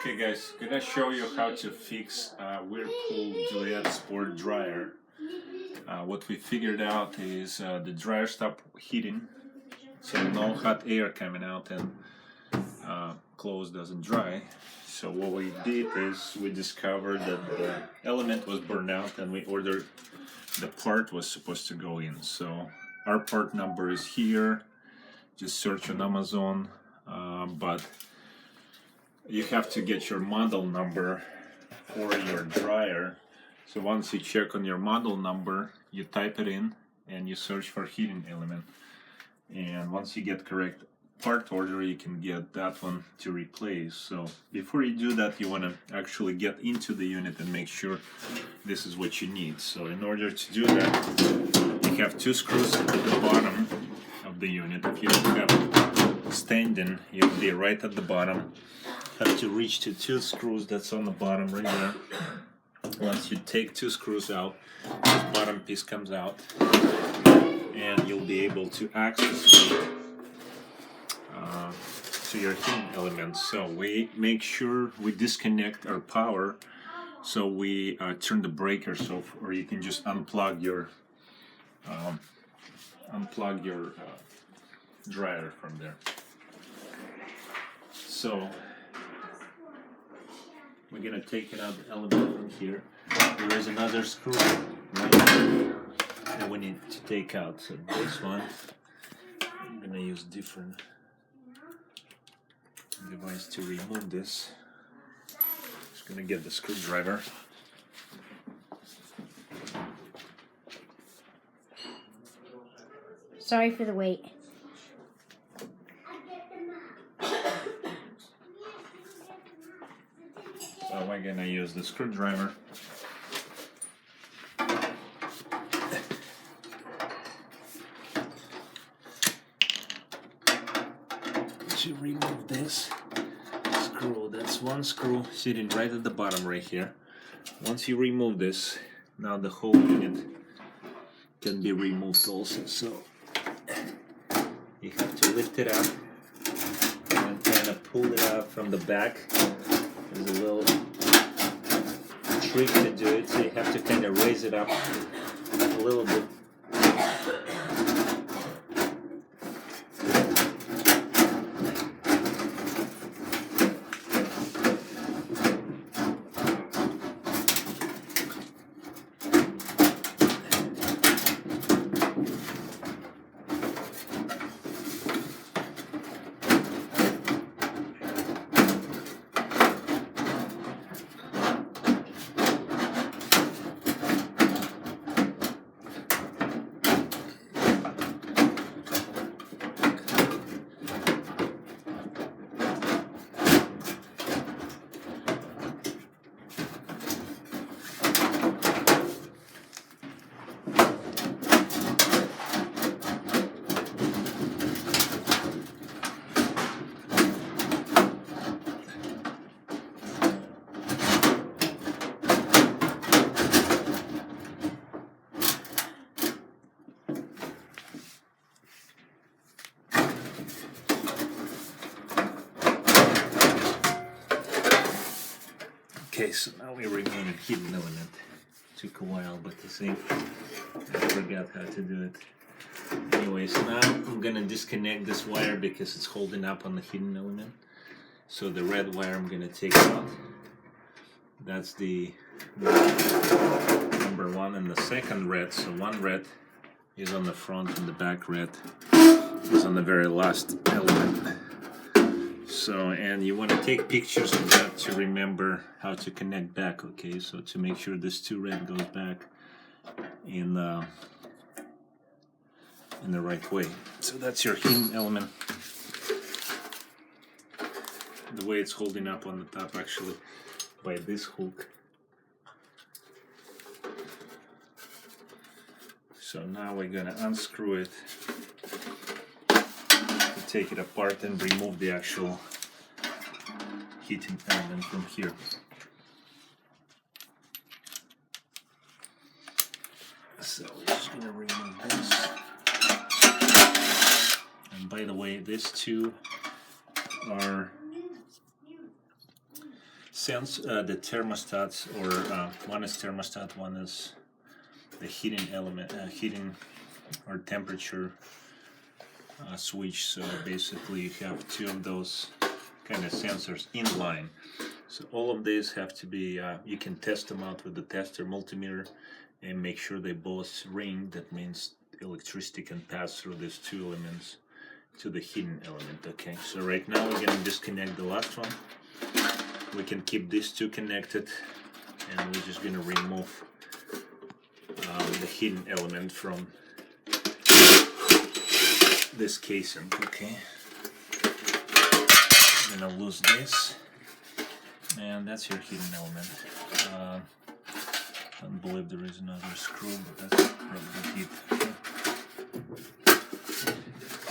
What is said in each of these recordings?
Okay guys, gonna show you how to fix Whirlpool Duet sport dryer. What we figured out is the dryer stopped heating, so no hot air coming out and clothes doesn't dry. So what we did is we discovered that the element was burned out and we ordered the part was supposed to go in. So our part number is here, just search on Amazon, but you have to get your model number for your dryer. So once you check on your model number, you type it in and you search for heating element. And once you get correct part order, you can get that one to replace. So before you do that, you want to actually get into the unit and make sure this is what you need. So in order to do that, you have two screws at the bottom of the unit. If you don't have standing, you'll be right at the bottom. Have to reach to two screws that's on the bottom right there. Once you take two screws out, this bottom piece comes out and you'll be able to access it to your heating elements. So we make sure we disconnect our power, so we turn the breakers off, or you can just unplug your dryer from there. So we're going to take it out the element from here. There is another screw right here that we need to take out. So this one, I'm going to use different device to remove this. Just going to get the screwdriver. Sorry for the wait. So we're going to use the screwdriver. To remove this screw, that's one screw sitting right at the bottom right here. Once you remove this, now the whole unit can be removed also. So you have to lift it up and kind of pull it out from the back. There's a little trick to do it, so you have to kind of raise it up a little bit. Okay, so now we're removing the heating element. Took a while, but I think I forgot how to do it. Anyways, now I'm gonna disconnect this wire because it's holding up on the heating element. So the red wire I'm gonna take out. That's the number one, and the second red. So one red is on the front and the back red is on the very last element. So, and you want to take pictures of that to remember how to connect back, okay? So to make sure this two red goes back in the right way. So that's your heating element. The way it's holding up on the top actually by this hook. So now we're gonna unscrew it, take it apart and remove the actual heating element from here. So we're just going to remove this. And by the way, these two are Since the thermostats, or one is thermostat, one is the heating element, heating or temperature switch. So basically, you have two of those kind of sensors in line. So all of these have to be. You can test them out with the tester multimeter and make sure they both ring. That means electricity can pass through these two elements to the heating element. Okay. So right now we're gonna disconnect the last one. We can keep these two connected, and we're just going to remove the hidden element from this casing. Okay, I'm going to lose this, and that's your hidden element. I don't believe there is another screw, but that's probably it. Okay.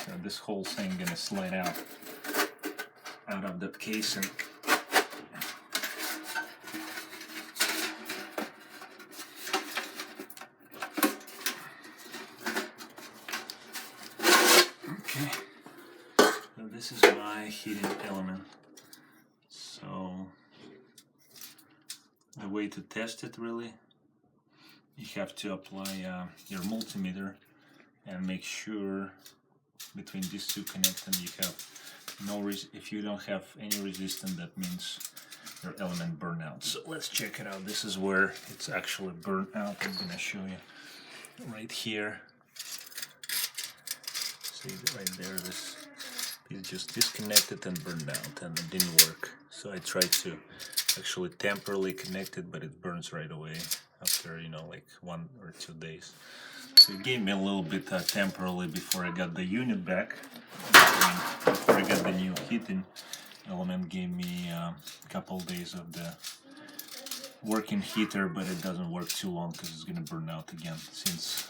So this whole thing going to slide out of that casing. So this is my heating element. So the way to test it, really, you have to apply your multimeter and make sure between these two connectors you have no if you don't have any resistance, that means your element burn out. So let's check it out. This is where it's actually burned out. I'm gonna show you right here. See right there, this is just disconnected and burned out, and it didn't work. So I tried to actually temporarily connect it, but it burns right away after, you know, like 1 or 2 days. So it gave me a little bit temporarily before I got the unit back. Before I got the new heating element, gave me a couple days of the working heater, but it doesn't work too long because it's gonna burn out again since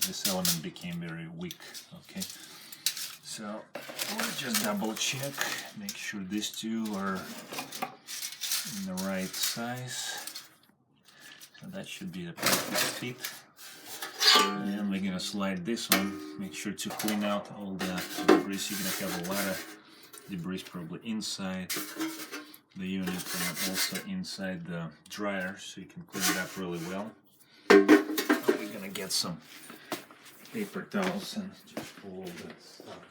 this element became very weak. Okay, so let's just double check, make sure these two are in the right size. So that should be the perfect fit. And we're gonna slide this one. Make sure to clean out all the debris. You're gonna have a lot of debris probably inside the unit and also inside the dryer, so you can clean it up really well. We're gonna get some paper towels and just pull all that stuff out.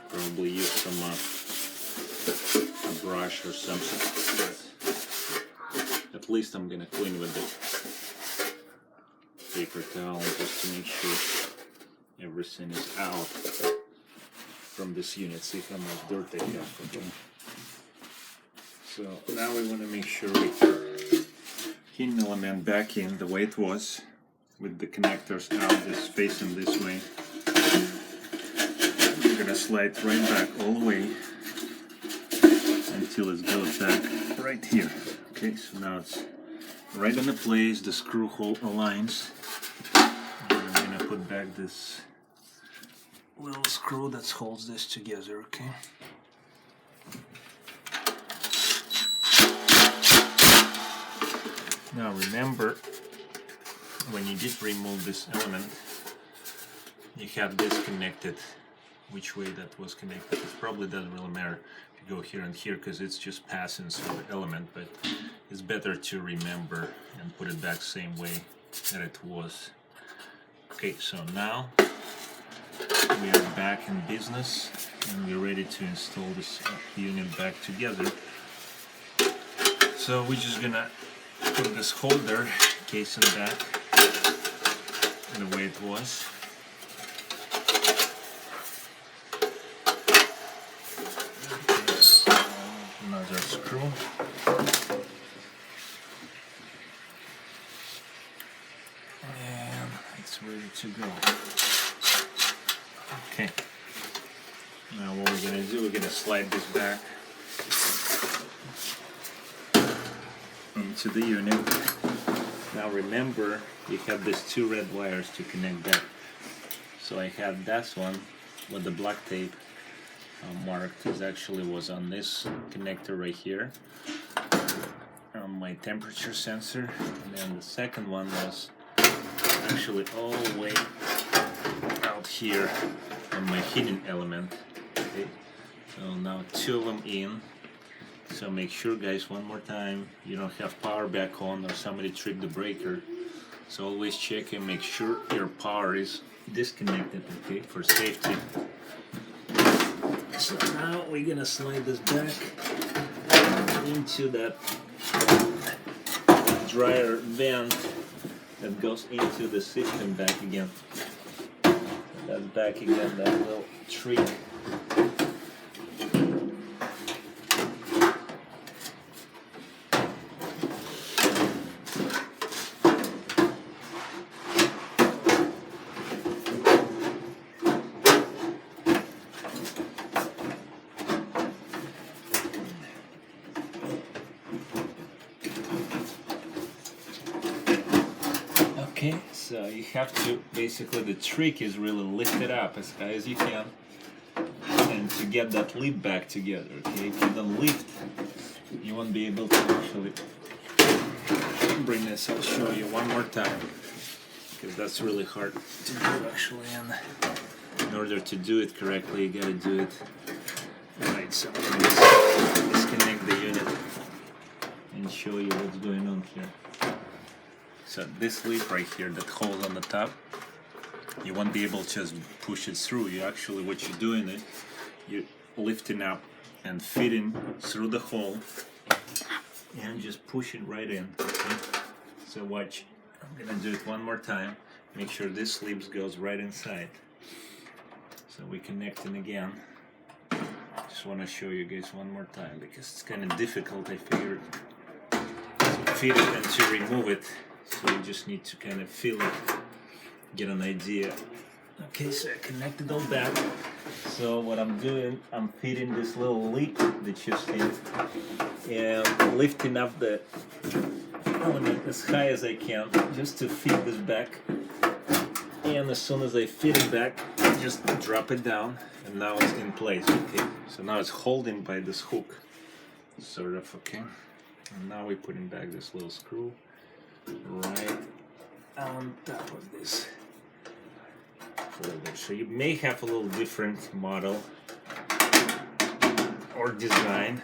Probably use some a brush or something, but at least I'm gonna clean with the paper towel just to make sure everything is out from this unit. See how much dirt they have. Okay. So now we want to make sure we put heating element back in the way it was, with the connectors out, just facing this way. We're gonna slide right back all the way until it goes back right here. Okay, so now it's right in the place, the screw hole aligns. And I'm gonna put back this little screw that holds this together, okay? Now remember, when you did remove this element, you have this connected. Which way that was connected, it probably doesn't really matter if you go here and here, because it's just passing through the element, but it's better to remember and put it back same way that it was. Okay, so now we are back in business and we're ready to install this unit back together. So we're just gonna put this holder casing back the way it was. Another screw. And it's ready to go. Okay. Now what we're going to do, we're going to slide this back into the unit. Now remember, you have these two red wires to connect that. So I have that one what the black tape marked is actually was on this connector right here, on my temperature sensor, and then the second one was actually all the way out here on my heating element. Okay, so now 2 of them in. So make sure, guys, one more time, you don't have power back on or somebody tripped the breaker. So always check and make sure your power is disconnected, okay, for safety. So now we're gonna slide this back into that dryer vent that goes into the system back again. That's back again, that little trick. Okay, so you have to, basically the trick is really lift it up as high as you can and to get that lid back together, okay? If you don't lift, you won't be able to actually bring this. I'll show you one more time, because that's really hard to do actually, and in order to do it correctly, you gotta do it right. So I'm gonna disconnect the unit and show you what's going on here. So this lid right here that holds on the top, you won't be able to just push it through. You actually, what you're doing is you're lifting up and fitting through the hole and just push it right in. Okay? So watch, I'm gonna do it one more time. Make sure this sleeve goes right inside. So we're connecting again. Just want to show you guys one more time because it's kind of difficult, I figured, to fit it and to remove it. So you just need to kind of feel it, get an idea. Okay, so I connected all back. So what I'm doing, I'm fitting this little lid that you see and lifting up the element as high as I can just to fit this back. And as soon as I fit it back, I just drop it down and now it's in place, okay? So now it's holding by this hook, sort of, okay? And now we're putting back this little screw right on top of this folder. So you may have a little different model or design,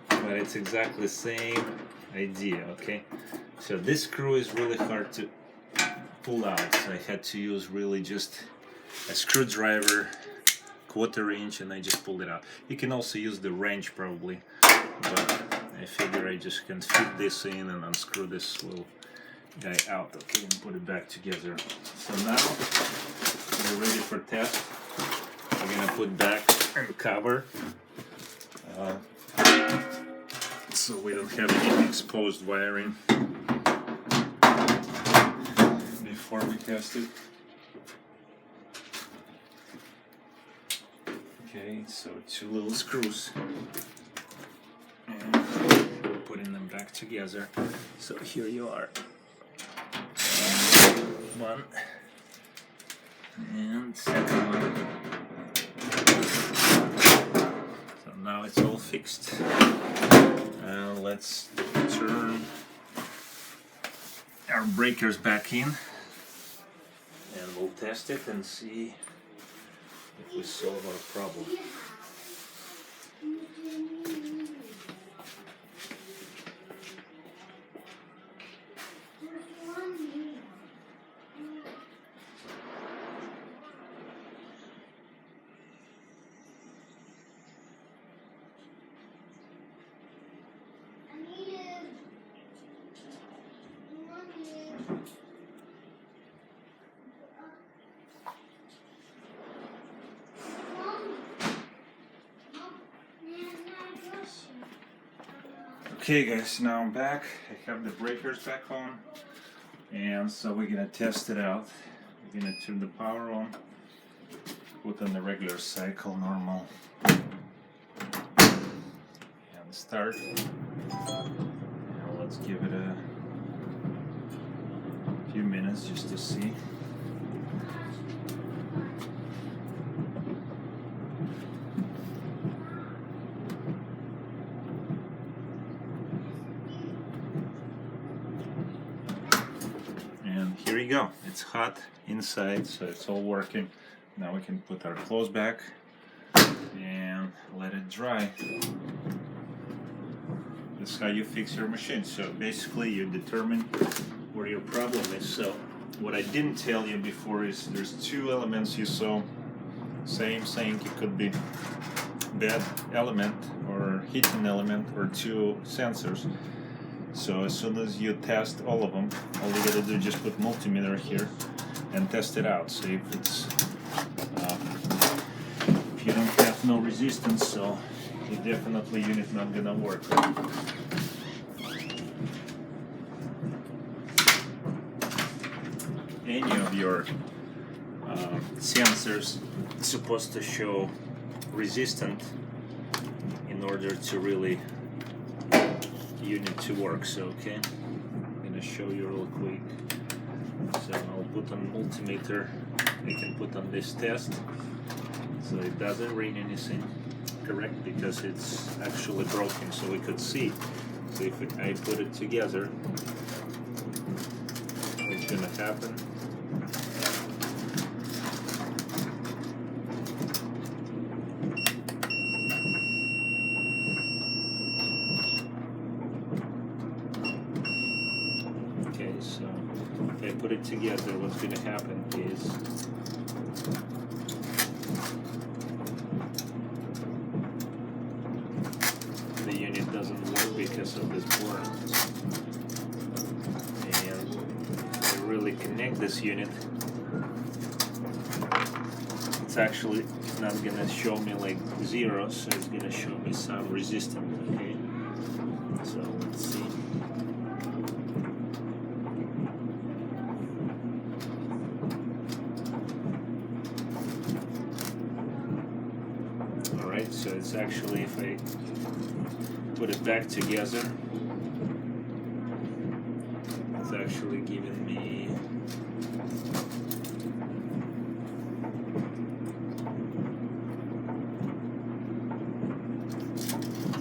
but it's exactly the same idea, okay? So this screw is really hard to pull out, so I had to use really just a screwdriver, 1/4 inch, and I just pulled it out. You can also use the wrench probably, but I figure I just can fit this in and unscrew this little guy out, okay, and put it back together. So now we're ready for test. We're gonna put back the cover so we don't have any exposed wiring before we test it. Okay, so 2 little screws. And we're putting them back together. So here you are. One. And second one. So now it's all fixed. Let's turn our breakers back in. And we'll test it and see if we solve our problem. Okay guys, now I'm back. I have the breakers back on, and so we're gonna test it out. We're gonna turn the power on, put on the regular cycle, normal, and start. Now let's give it a few minutes just to see. go. It's hot inside, so it's all working. Now we can put our clothes back and let it dry. That's how you fix your machine. So basically you determine where your problem is. So what I didn't tell you before is there's two elements you saw. Same thing, it could be bad element or heating element or two sensors. So as soon as you test all of them, all you gotta do is just put multimeter here and test it out. See if it's if you don't have no resistance, so it definitely unit not gonna work. Any of your sensors supposed to show resistant in order to really unit to work. So okay, I'm gonna show you real quick. So I'll put on multimeter. I can put on this test, so it doesn't ring anything, correct, because it's actually broken, so we could see. So if I put it together, what's gonna happen? So if I put it together, what's going to happen is the unit doesn't work because of this burn. And if I really connect this unit, it's actually not going to show me like 0, so it's going to show me some resistance. Okay, so let's see. Alright, so it's actually, if I put it back together, it's actually giving me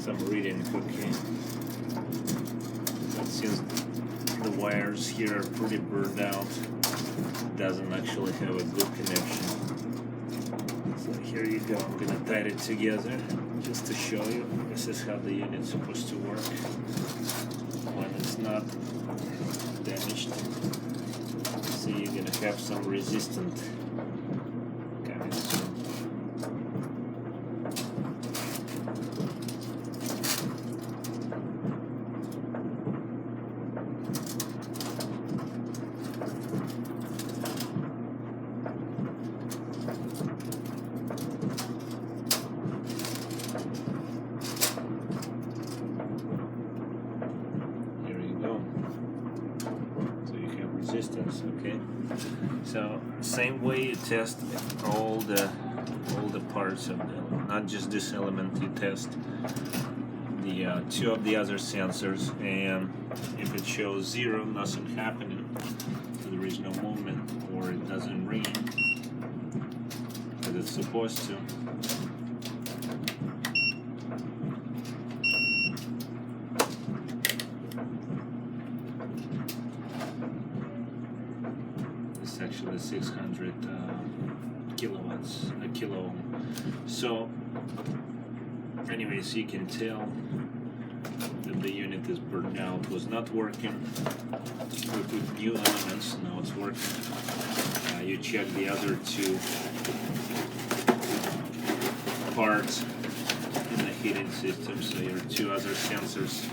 some reading. Okay, but since the wires here are pretty burned out, it doesn't actually have a good connection. So here you go, I'm gonna tie it together just to show you. This is how the unit's supposed to work when it's not damaged. See, you're gonna have some resistance coming through. Resistance, okay. So same way you test all the parts of the, not just this element. You test the two of the other sensors, and if it shows 0, nothing happening, so there is no movement, or it doesn't ring as it's supposed to. Actually 600 kilowatts, a kilo ohm. So anyways, you can tell that the unit is burned out, was not working. We put new elements, now it's working. You check the other two parts in the heating system, so your two other sensors,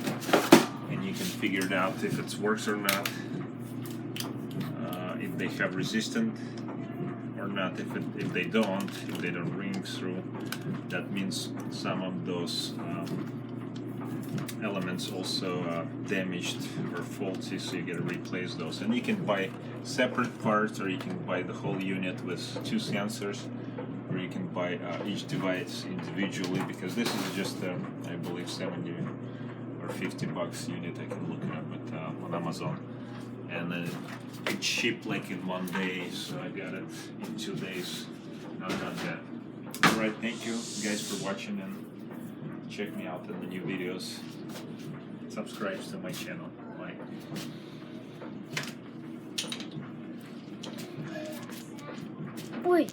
and you can figure it out if it works or not. If they have resistance or not. If they don't ring through, that means some of those elements also damaged or faulty, so you gotta replace those. And you can buy separate parts, or you can buy the whole unit with two sensors, or you can buy each device individually, because this is just I believe 70 or 50 bucks unit. I can look it up on Amazon. And then it's shipped like in 1 day, so I got it in 2 days. Not bad. Alright, thank you guys for watching, and check me out in the new videos. Subscribe to my channel. Bye. Ой,